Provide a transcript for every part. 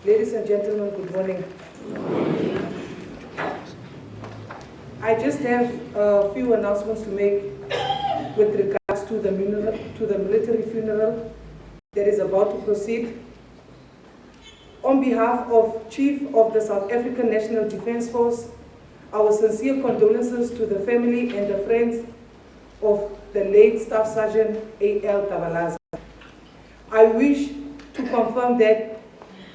Ladies and gentlemen, good morning. I just have a few announcements to make with regards to the military funeral that is about to proceed. On behalf of Chief of the South African National Defence Force, our sincere condolences to the family and the friends of the late Staff Sergeant A.L. Tabalaza. I wish to confirm that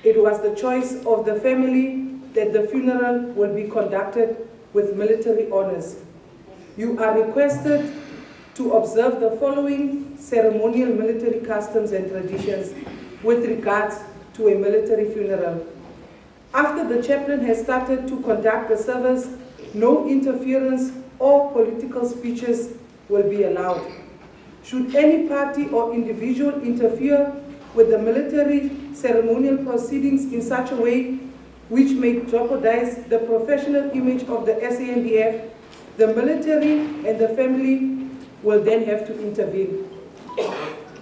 it was the choice of the family that the funeral will be conducted with military honors. You are requested to observe the following ceremonial military customs and traditions with regards to a military funeral. After the chaplain has started to conduct the service, no interference or political speeches will be allowed. Should any party or individual interfere with the military ceremonial proceedings in such a way which may jeopardize the professional image of the SANDF, the military and the family will then have to intervene.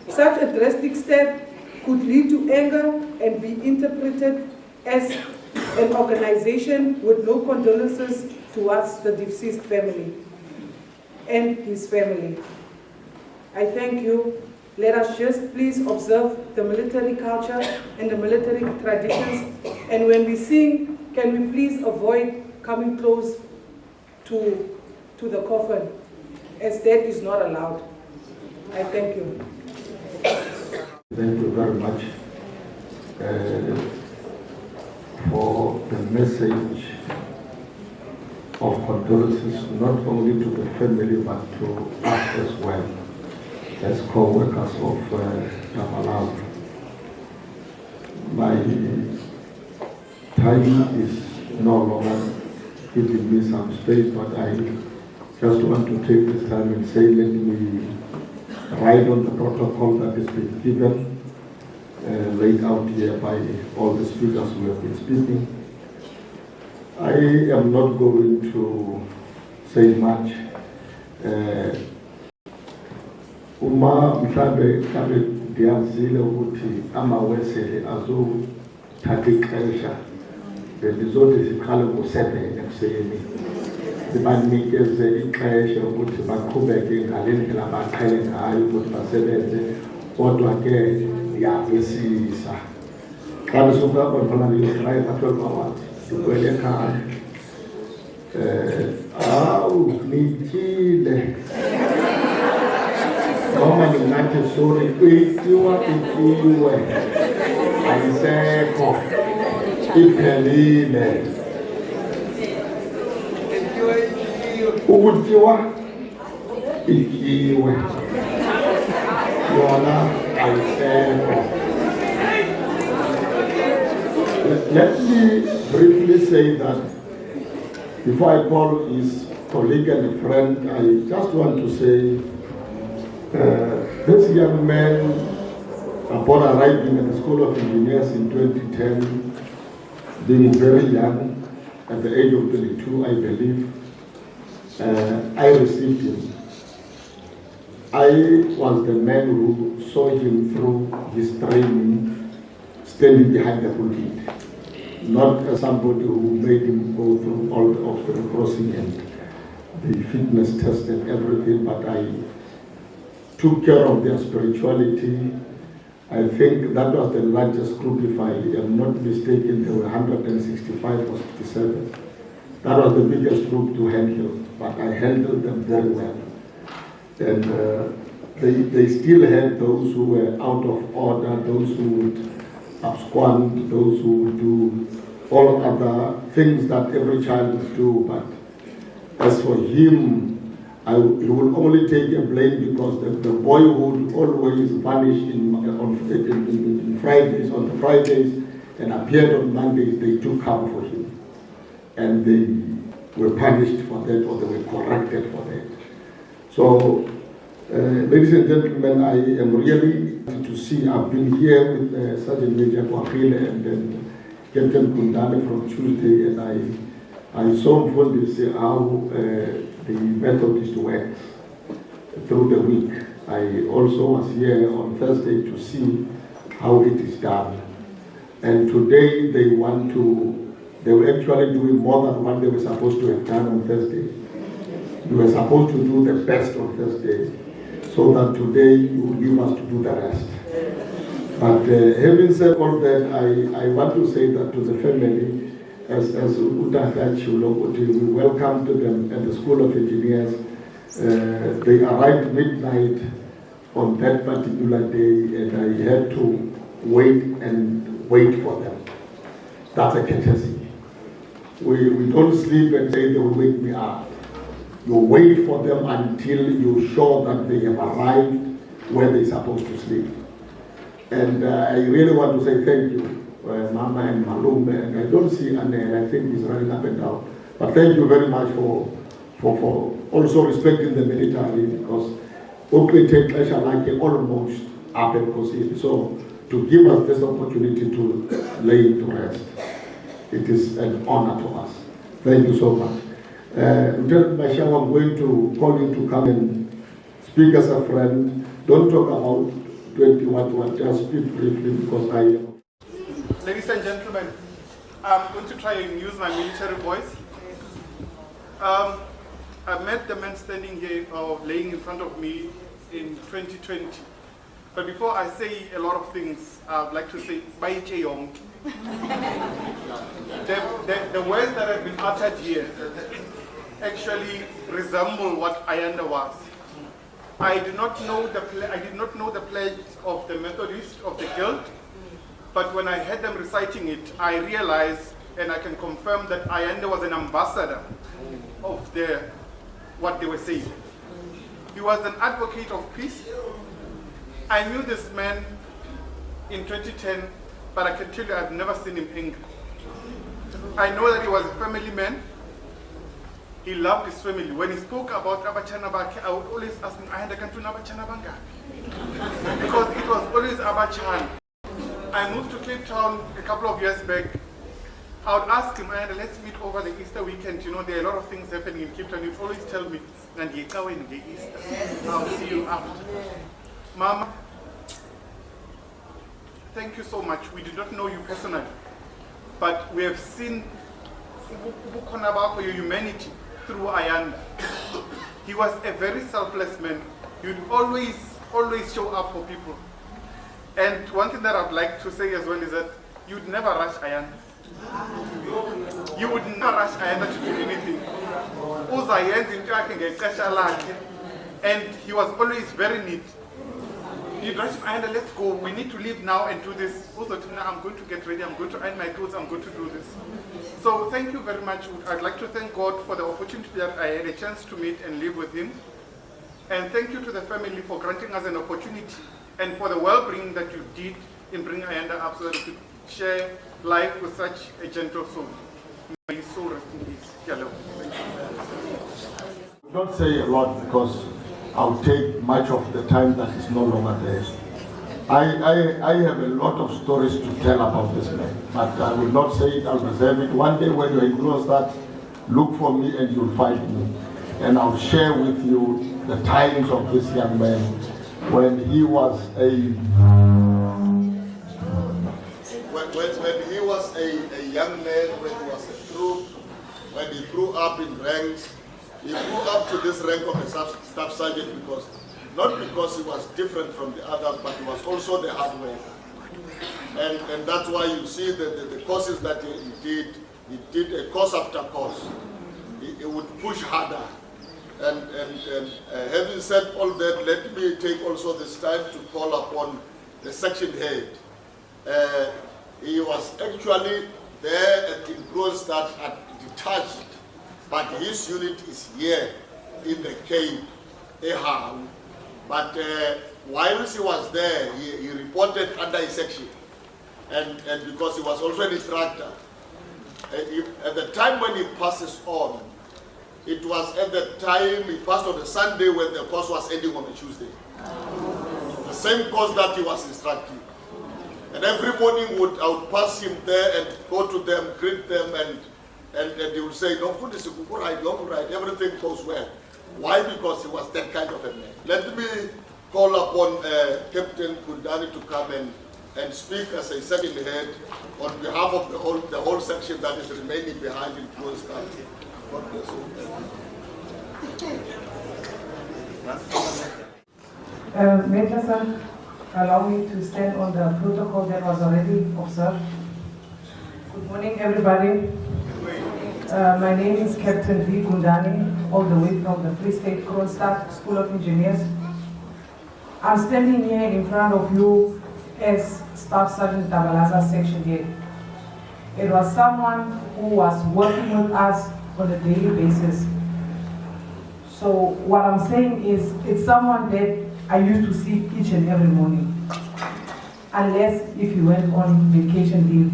Such a drastic step could lead to anger and be interpreted as an organization with no condolences towards the deceased family and his family. I thank you. Let us just please observe the military culture and the military traditions. And when we sing, can we please avoid coming close to the coffin, as that is not allowed. I thank you. Thank you very much for the message of condolences, not only to the family but to us as well, as co-workers of Tabalaza. My time is no longer giving me some space, but I just want to take this time and say, let me ride on the protocol that has been given, laid out here by all the speakers who have been speaking. I am not going to say much. Uma mhlambe kabe ngiyazile ukuthi amawesele azothatha ixesha bendizothi siqale ngo-7 ekuseni sibanikeze ixesha ukuthi baqhubeke ngale ndlela baqhele ngayo ukuthi basebenze, kodwa ke ndiyavisisa xa ndisuka apha ndifana ndiyodrayiva 12 hours ndikhwele ekhaya awu nityile noma ndingathi sorry ityiwe ayisekho iphelile ukutyiwa ityiwe yona ayisekho. Let me briefly say that before I call his colleague and friend, I just want to say this young man, upon arriving at the School of Engineers in 2010, being very young, at the age of 22, I believe, I received him. I was the man who saw him through his training, standing behind the pulpit, not as somebody who made him go through all the obstacle crossing and the fitness test and everything, but I took care of their spirituality. I think that was the largest group, if I am not mistaken. There were 165 or 67. That was the biggest group to handle, but I handled them very well. And they still had those who were out of order, those who would abscond, those who would do all other things that every child would do. But as for him, he will only take a blame because the boy would always vanish on Fridays, and appeared on Mondays. They took cover for him, and they were punished for that, or they were corrected for that. So, ladies and gentlemen, I am really happy to see. I've been here with Sergeant Major Kwahile and then Captain Kundane from Tuesday, and I saw how the Methodist works through the week. I also was here on Thursday to see how it is done. And today they were actually doing more than what they were supposed to have done on Thursday. We were supposed to do the best on Thursday, so that today you will leave us to do the rest. But having said all that, I want to say that to the family, as we welcome to them at the School of Engineers. They arrived midnight on that particular day, and I had to wait for them. That's a courtesy. We don't sleep and say they will wake me up. You wait for them until you're sure that they have arrived where they're supposed to sleep. And I really want to say thank you, Mama and Malum. And I don't see Anne, I think he's running up and down. But thank you very much for also respecting the military, because we take pleasure like almost up and proceed. So to give us this opportunity to lay to rest, it is an honor to us. Thank you so much. Lieutenant Masham, I'm going to call you to come and speak as a friend. Don't talk about 21, just speak briefly, because Ladies and gentlemen, I'm going to try and use my military voice. I met the man standing here or laying in front of me in 2020. But before I say a lot of things, I'd like to say, Bye Cheyong. The words that have been uttered here actually resemble what Ayanda was. I did not know the pledge of the Methodist of the Guild, but when I heard them reciting it, I realized and I can confirm that Ayanda was an ambassador of what they were saying. He was an advocate of peace. I knew this man in 2010, but I can tell you I've never seen him angry. I know that he was a family man. He loved his family. When he spoke about Abachana Baki, I would always ask him, I can't do Abachana Banga. Because it was always Abachan. I moved to Cape Town a couple of years back. I would ask him, let's meet over the Easter weekend. You know, there are a lot of things happening in Cape Town. He would always tell me, Easter. I'll see you after. Mama, thank you so much. We did not know you personally, but we have seen your humanity through Ayanda. He was a very selfless man. You'd always show up for people. And one thing that I'd like to say as well is that you'd never rush Ayanda. You would never rush Ayanda to do anything. And he was always very neat. You'd rush Ayanda, let's go. We need to leave now and do this. Also, I'm going to get ready. I'm going to iron my clothes. I'm going to do this. So thank you very much. I'd like to thank God for the opportunity that I had a chance to meet and live with him. And thank you to the family for granting us an opportunity and for the well-bringing that you did in bringing Ayanda up so that we could share life with such a gentle soul. May his soul rest in peace. Hello. Don't say a lot because I'll take much of the time that is no longer there. I have a lot of stories to tell about this man, but I will not say it, I'll reserve it. One day when you're in Kronstadt, look for me and you'll find me. And I'll share with you the times of this young man when he was a young man, when he was a troop, when he grew up in ranks. He grew up to this rank of a staff sergeant not because he was different from the others, but he was also the hard worker. And that's why you see the courses that he did a course after course. He would push harder. And having said all that, let me take also this time to call upon the section head. He was actually there in Kronstadt detached, but his unit is here in the Cape, Ehau. But whilst he was there, he reported under his section, and because he was also an instructor. At the time when he passes on, it was at the time he passed on a Sunday when the course was ending on a Tuesday. The same course that he was instructing. And every morning I would pass him there and go to them, greet them, and he would say, "No, put this right, everything goes well." Why? Because he was that kind of a man. Let me call upon Captain Kundani to come and and speak as a second head on behalf of the whole section that is remaining behind in closed country. God bless you. Major sir, allow me to stand on the protocol that was already observed. Good morning, everybody. My name is Captain V. Gundani, all the way from the Free State Kronstadt School of Engineers. I'm standing here in front of you as Staff Sergeant Tabalaza Section Head. It was someone who was working with us on a daily basis. So what I'm saying is, it's someone that I used to see each and every morning, unless if you went on vacation leave.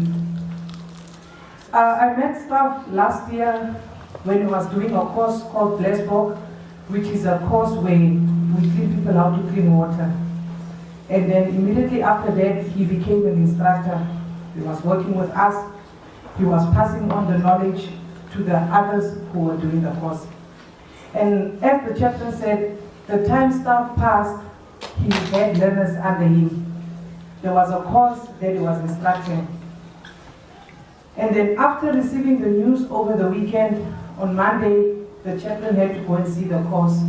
I met Staff last year when he was doing a course called Blessbook, which is a course where we teach people how to clean water. And then immediately after that, he became an instructor. He was working with us. He was passing on the knowledge to the others who were doing the course. And as the chaplain said, the time Staff passed, he had learners under him. There was a course that he was instructing. And then after receiving the news over the weekend, on Monday, the chaplain had to go and see the course.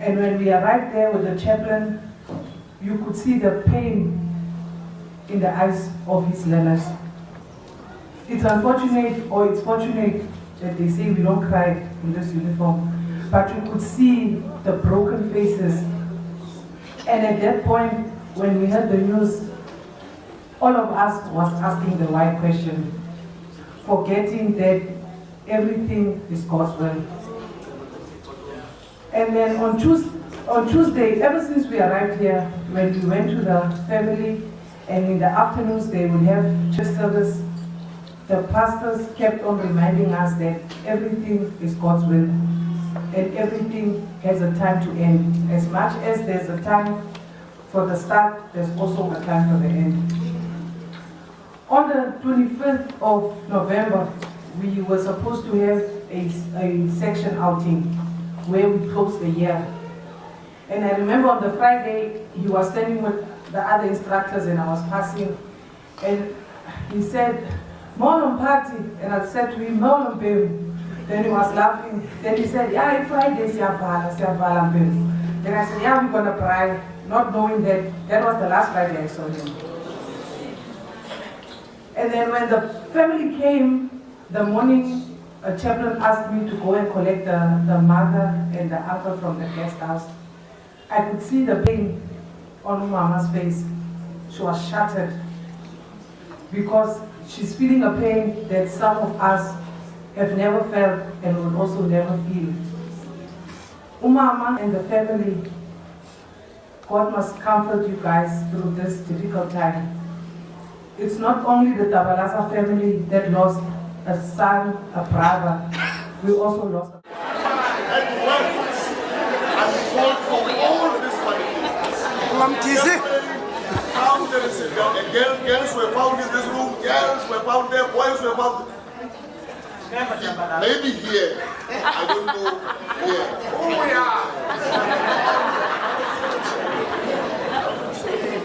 And when we arrived there with the chaplain, you could see the pain in the eyes of his learners. It's unfortunate, or it's fortunate, that they say we don't cry in this uniform, but you could see the broken faces. And at that point, when we heard the news, all of us was asking the right question, forgetting that everything is God's will. And then on Tuesday, ever since we arrived here, when we went to the family, and in the afternoons they would have church service, the pastors kept on reminding us that everything is God's will, and everything has a time to end. As much as there's a time for the start, there's also a time for the end. On the 25th of November, we were supposed to have a section outing where we closed the year. And I remember on the Friday, he was standing with the other instructors and I was passing, and he said, "Morning party," and I said to him, "Morning baby." Then he was laughing. Then he said, "Yeah, it's Friday, siyavala baby." Then I said, "Yeah, we're gonna cry," not knowing that that was the last Friday I saw him. And then when the family came, the morning, a chaplain asked me to go and collect the mother and the uncle from the guest house. I could see the pain on Mama's face. She was shattered because she's feeling a pain that some of us have never felt and will also never feel. Umama and the family, God must comfort you guys through this difficult time. It's not only the Tabalaza family that lost a son, a brother, we also lost a Girls were found in this room, girls were found there, boys were found. Maybe here, I don't know here. Oh yeah.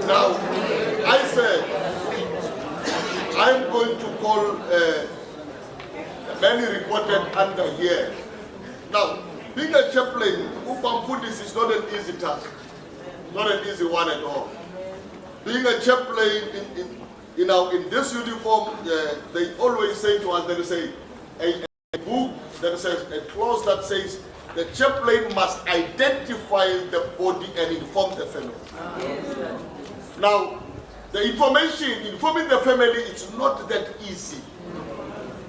Now, I said, I'm going to call many reported under here. Now, being a chaplain, this is not an easy task, not an easy one at all. Being a chaplain in this uniform, they always say to us, there is a book that says, a clause that says, the chaplain must identify the body and inform the family. Yes. Now, the informing the family, it's not that easy.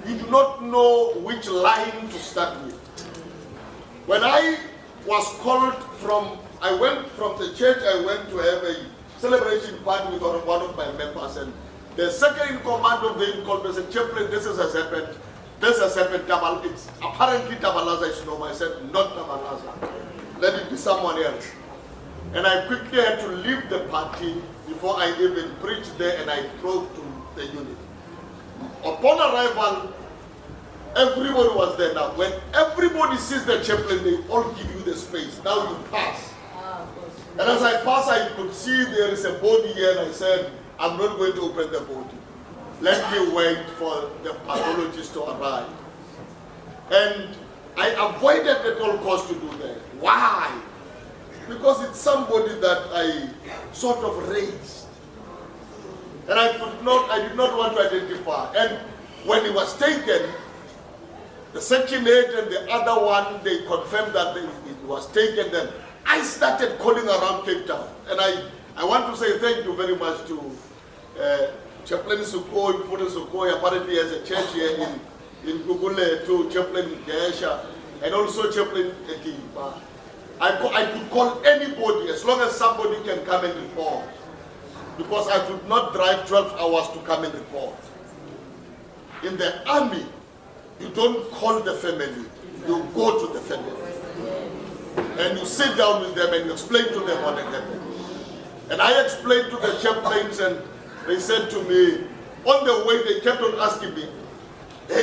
You do not know which line to start with. When I was called I went from the church, I went to have a celebration party with one of my members, and the second in command of them called me and said, "Chaplain, this has happened. This has happened. It's apparently Tabalaza is normal." I said, "Not Tabalaza. Let it be someone else." And I quickly had to leave the party before I even preached there, and I drove to the unit. Upon arrival, everybody was there. Now, when everybody sees the chaplain, they all give you the space. Now you pass. And as I passed, I could see there is a body here, and I said, I'm not going to open the body. Let me wait for the pathologist to arrive. And I avoided at all costs to do that. Why? Because it's somebody that I sort of raised. And I did not want to identify. And when he was taken, the Section 8 and the other one, they confirmed that it was taken. Then I started calling around Cape Town. And I want to say thank you very much to Chaplain Sukoi, Mfune Sukoi, apparently has a church here in Gugule, to Chaplain Gesha, and also Chaplain Etiba. I could call anybody as long as somebody can come and report. Because I could not drive 12 hours to come and report. In the army, you don't call the family, you go to the family. And you sit down with them and you explain to them what happened. And I explained to the chaplains, and they said to me, on the way they kept on asking me, as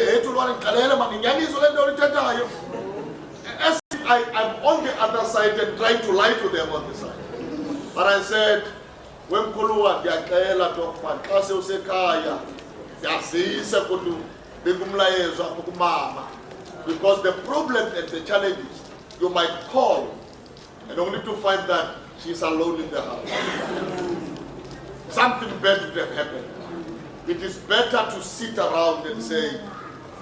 if I'm on the other side and trying to lie to them on the side. But I said, when Kuluwa Diakela Dokman, Kaseo Sekaya, Yasisa Kudu, Begumlaezo, Mama. Because the problem and the challenge is, you might call and only to find that she's alone in the house. Something bad would have happened. It is better to sit around and say,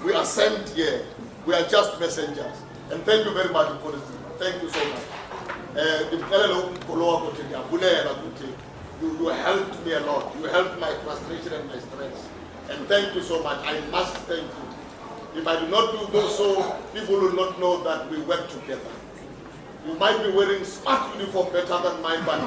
we are sent here, we are just messengers. And thank you very much for this. Thank you so much. You helped me a lot. You helped my frustration and my stress. And thank you so much. I must thank you. If I do not do so, people will not know that we work together. You might be wearing smart uniform better than mine, but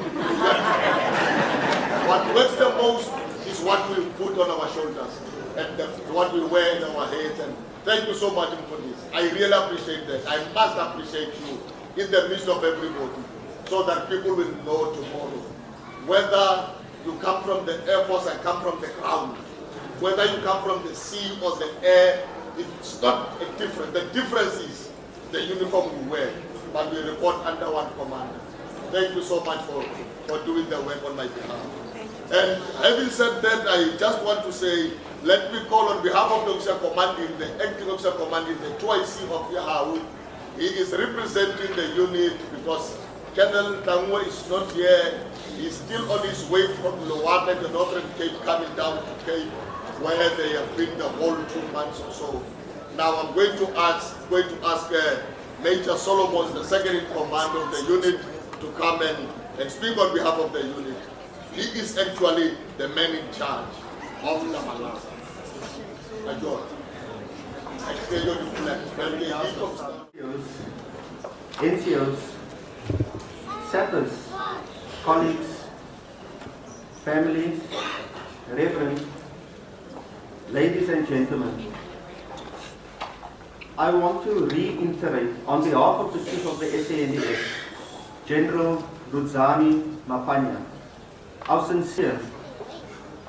what works the most is what we put on our shoulders and what we wear in our heads. And thank you so much for this. I really appreciate that. I must appreciate you in the midst of everybody, so that people will know tomorrow. Whether you come from the Air Force and come from the ground, whether you come from the sea or the air, it's not a difference. The difference is the uniform we wear, but we report under one commander. Thank you so much for doing the work on my behalf. And having said that, I just want to say, let me call on behalf of the officer commanding, the acting officer commanding, the 2IC of Yahoo. He is representing the unit because Colonel Tangwa is not here. He's still on his way from Lowana, the Northern Cape, coming down to Cape, where they have been the whole 2 months or so. Now I'm going to ask Major Solomon, the second in command of the unit, to come and speak on behalf of the unit. He is actually the man in charge of Tabalaza. NCOs, sappers, colleagues, families, reverends, ladies and gentlemen, I want to reiterate on behalf of the Chief of the SANDF, General Rudzani Mapanya, our sincere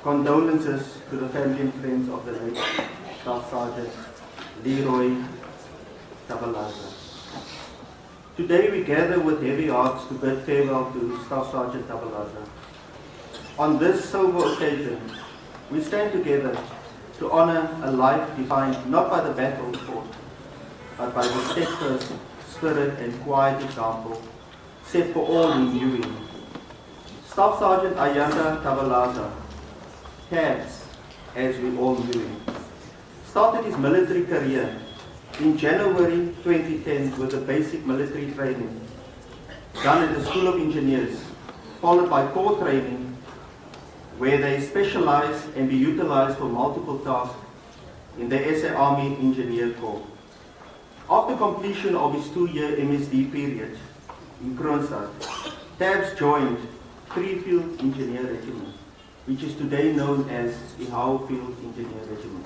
condolences to the family and friends of the late Staff Sergeant Leroy Tabalaza. Today we gather with heavy hearts to bid farewell to Staff Sergeant Tabalaza. On this sober occasion, we stand together to honor a life defined not by the battle fought, but by the steadfast spirit and quiet example set for all who knew him. Staff Sergeant Ayanda Tabalaza, Tabs, as we all knew him, started his military career in January 2010 with a basic military training done at the School of Engineers, followed by core training where they specialize and be utilized for multiple tasks in the SA Army Engineer Corps. After completion of his 2-year MSD period in Kroonstad, Tabs joined 3 Field Engineer Regiment, which is today known as the Howe Field Engineer Regiment.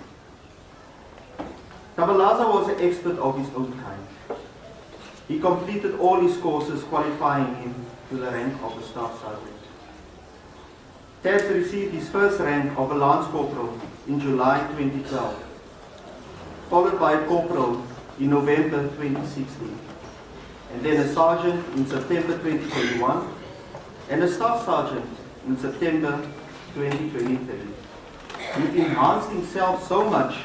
Tabalaza was an expert of his own kind. He completed all his courses, qualifying him to the rank of a Staff Sergeant. Tabs received his first rank of a Lance Corporal in July 2012, followed by a Corporal in November 2016, and then a Sergeant in September 2021, and a Staff Sergeant in September 2023. He enhanced himself so much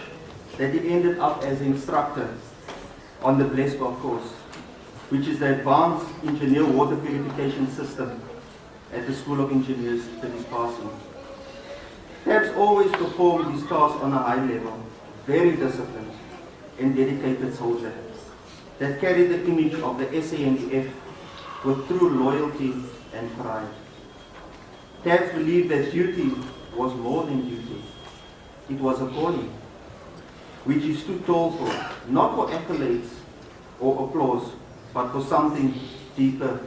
that he ended up as an instructor on the Bless Golf course, which is the Advanced Engineer Water Purification System at the School of Engineers that is passing. Tabs always performed his tasks on a high level, very disciplined and dedicated soldier that carried the image of the SANDF with true loyalty and pride. Tabs believed that duty was more than duty. It was a calling, which he stood tall for, not for accolades or applause, but for something deeper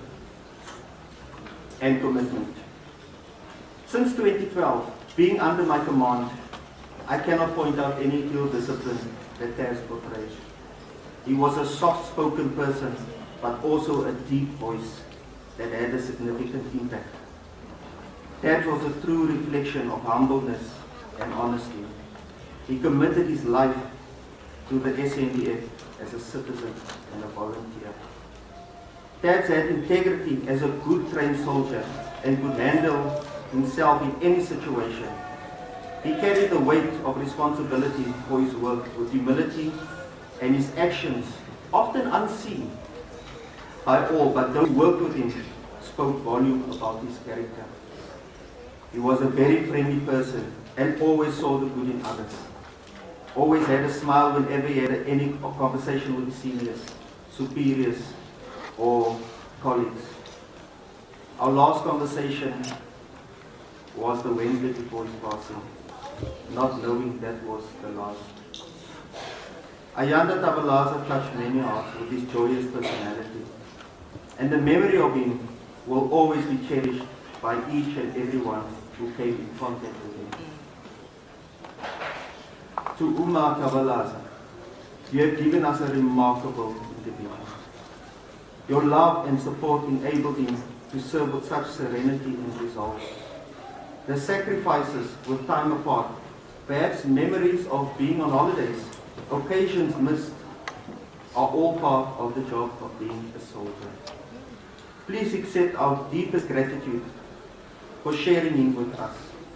and commitment. Since 2012, being under my command, I cannot point out any ill discipline that Tabs portrayed. He was a soft-spoken person, but also a deep voice that had a significant impact. Tabs was a true reflection of humbleness and honesty. He committed his life to the SANDF as a citizen and a volunteer. Tabs had integrity as a good trained soldier and could handle himself in any situation. He carried the weight of responsibility for his work with humility, and his actions, often unseen by all, but those who worked with him, spoke volume about his character. He was a very friendly person and always saw the good in others. Always had a smile whenever he had any conversation with his seniors, superiors, or colleagues. Our last conversation was the Wednesday before his passing, not knowing that was the last. Ayanda Tabalaza touched many hearts with his joyous personality, and the memory of him will always be cherished by each and everyone who came in contact with him. To Uma Tabalaza, you have given us a remarkable individual. Your love and support enabled him to serve with such serenity and resolve. The sacrifices with time apart, perhaps memories of being on holidays, occasions missed, are all part of the job of being a soldier. Please accept our deepest gratitude for sharing him with us.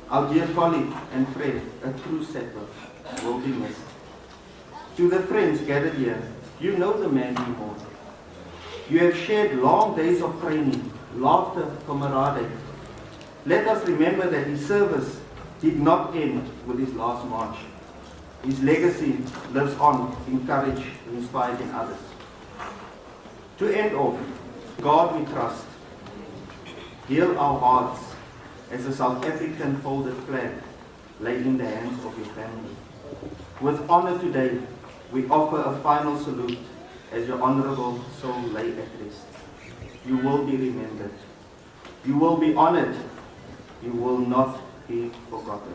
Our dear colleague and friend, a true settler, will be missed. To the friends gathered here, you know the man you mourn. You have shared long days of training, laughter, camaraderie. Let us remember that his service did not end with his last march. His legacy lives on in courage inspired in others. To end off, God we trust. Heal our hearts as a South African folded flag lay in the hands of your family. With honor today, we offer a final salute as your honorable soul lay at rest. You will be remembered. You will be honored. You will not be forgotten.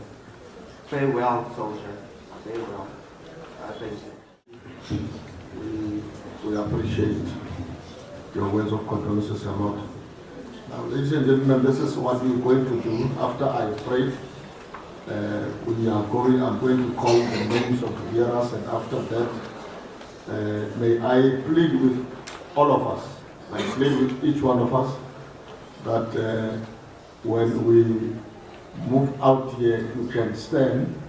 Farewell, soldier. Farewell. Thank you. We appreciate your words of condolences a lot. Now, ladies and gentlemen, this is what we're going to do after I pray. I'm going to call the names of the hearers, and after that, may I plead with all of us, I plead with each one of us, that when we move out here, you can stand,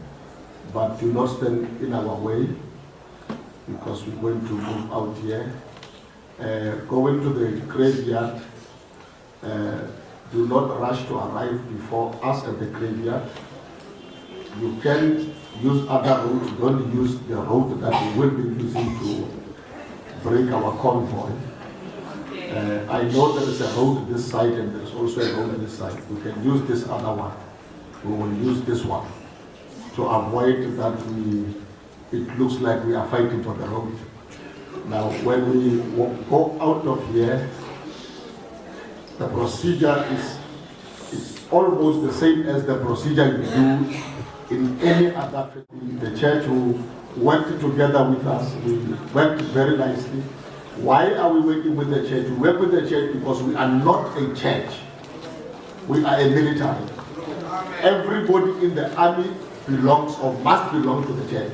but do not stand in our way, because we're going to move out here. Going to the graveyard, do not rush to arrive before us at the graveyard. You can use other routes, don't use the road that we will be using to break our convoy. I know there is a road this side and there is also a road this side. We can use this other one. We will use this one to avoid that it looks like we are fighting for the road. Now, when we go out of here, the procedure is almost the same as the procedure you do in any other in the church who worked together with us. We worked very nicely. Why are we working with the church? We work with the church because we are not a church. We are a military. Everybody in the army belongs or must belong to the church.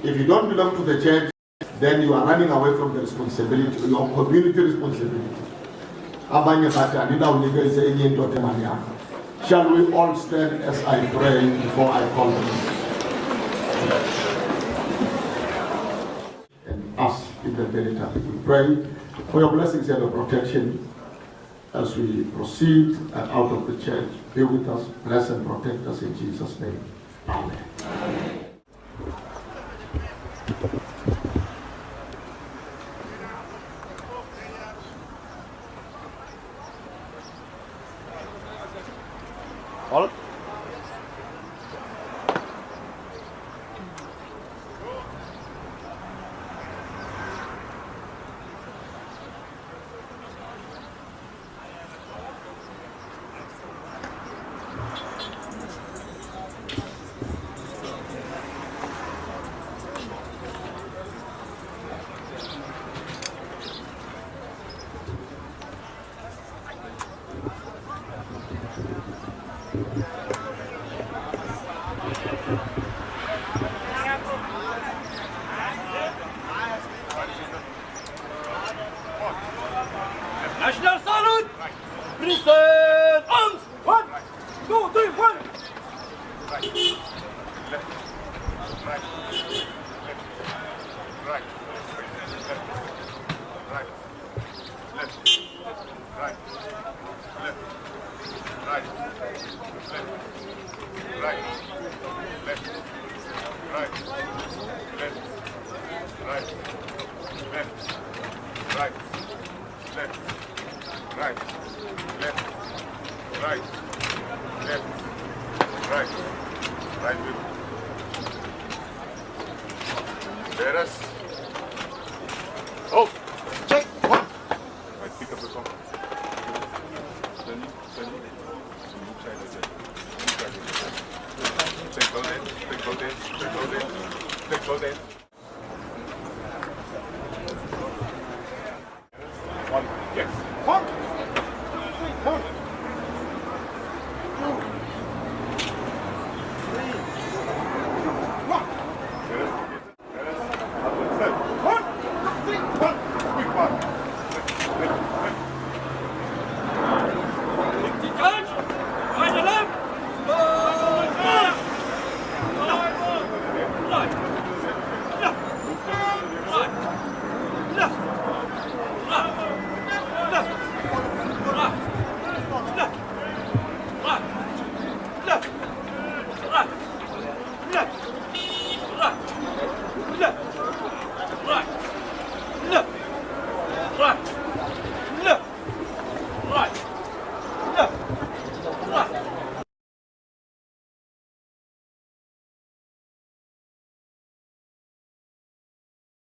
If you don't belong to the church, then you are running away from the responsibility, your community responsibility. Shall we all stand as I pray before I call them? And us in the military. We pray for your blessings and your protection as we proceed and out of the church. Be with us, bless and protect us in Jesus' name. Amen. All. National salute! Present arms! 1, 2, 3, 1! Oh, check one. Right, pick up the phone. Take both ends.